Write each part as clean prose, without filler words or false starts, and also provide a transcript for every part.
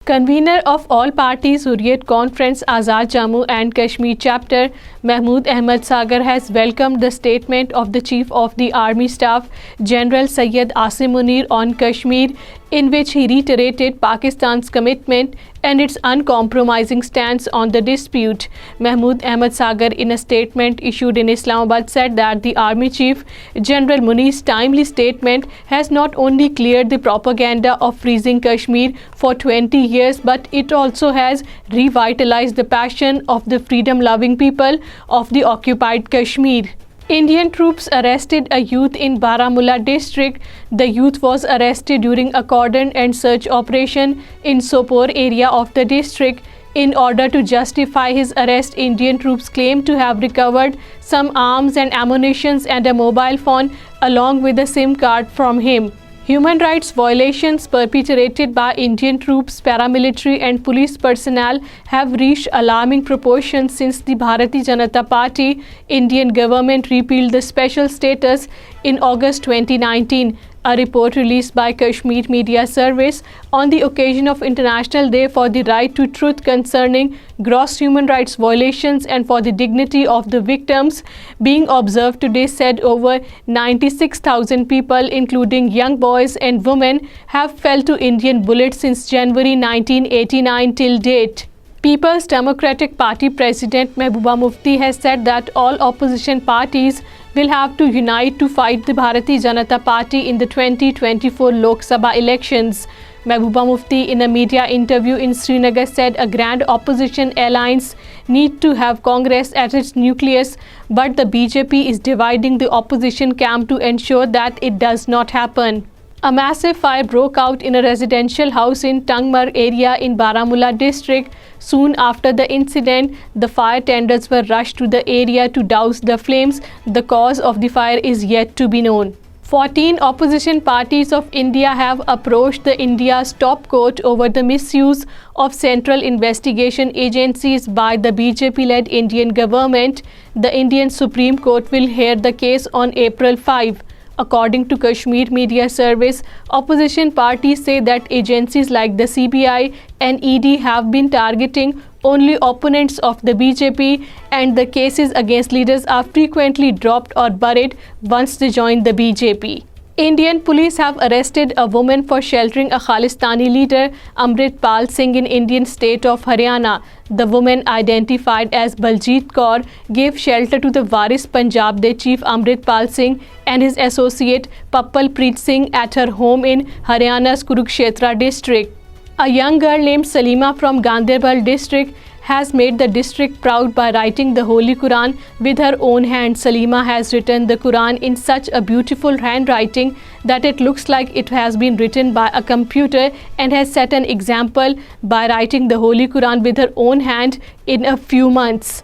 Convener of All Parties Hurriyat Conference Azad Jammu and Kashmir Chapter, Mahmood Ahmad Saghar has welcomed the statement of the Chief of the Army Staff, General Syed Asim Munir on Kashmir, in which he reiterated Pakistan's commitment and its uncompromising stance on the dispute. Mahmood Ahmad Saghar, in a statement issued in Islamabad, said that the Army Chief, General Munir's timely statement has not only cleared the propaganda of freezing Kashmir for 20 years, but it also has revitalized the passion of the freedom-loving people of the occupied Kashmir. Indian troops arrested a youth in Baramulla district. The youth was arrested during a cordon and search operation in Sopore area of the district. In order to justify his arrest, Indian troops claim to have recovered some arms and ammunition and a mobile phone along with a SIM card from him. Human rights violations perpetrated by Indian troops, paramilitary and police personnel have reached alarming proportions since the Bharatiya Janata Party Indian government repealed the special status in August 2019. A report released by Kashmir Media Service on the occasion of International Day for the Right to Truth concerning gross human rights violations and for the dignity of the victims being observed today said over 96,000 people, including young boys and women, have fell to Indian bullets since January 1989 till date. People's Democratic Party President Mehbooba Mufti has said that all opposition parties will have to unite to fight the Bharatiya Janata Party in the 2024 Lok Sabha elections. Mehbooba Mufti, in a media interview in Srinagar, said a grand opposition alliance need to have Congress at its nucleus, but the BJP is dividing the opposition camp to ensure that it does not happen. A massive fire broke out in a residential house in Tangmar area in Baramulla district. Soon after the incident, the fire tenders were rushed to the area to douse the flames. The cause of the fire is yet to be known. 14 opposition parties of India have approached the India's top court over the misuse of central investigation agencies by the BJP-led Indian government. The Indian Supreme Court will hear the case on April 5. According to Kashmir Media Service, opposition parties say that agencies like the CBI and ED have been targeting only opponents of the BJP, and the cases against leaders are frequently dropped or buried once they join the BJP. Indian police have arrested a woman for sheltering a Khalistani leader, Amrit Pal Singh, in Indian state of Haryana. The woman, identified as Baljeet Kaur, gave shelter to the Waris Punjab Day chief Amrit Pal Singh and his associate Pappal Preet Singh at her home in Haryana's Kurukshetra district. A young girl named Salima from Ganderbal district has made the district proud by writing the Holy Quran with her own hand. Salima has written the Quran in such a beautiful handwriting that it looks like it has been written by a computer, and has set an example by writing the Holy Quran with her own hand in a few months.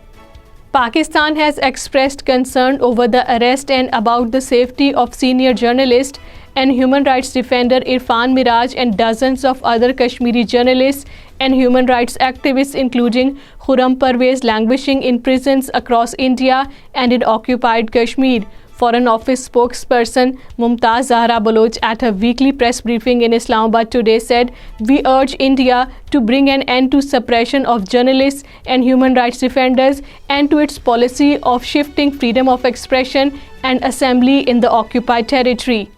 Pakistan has expressed concern over the arrest and about the safety of senior journalist and human rights defender Irfan Miraj and dozens of other Kashmiri journalists and human rights activists, including Khurram Parvez, languishing in prisons across India and in occupied Kashmir. Foreign Office spokesperson Mumtaz Zahra Baloch, at her weekly press briefing in Islamabad today, said, "We urge India to bring an end to suppression of journalists and human rights defenders and to its policy of shifting freedom of expression and assembly in the occupied territory."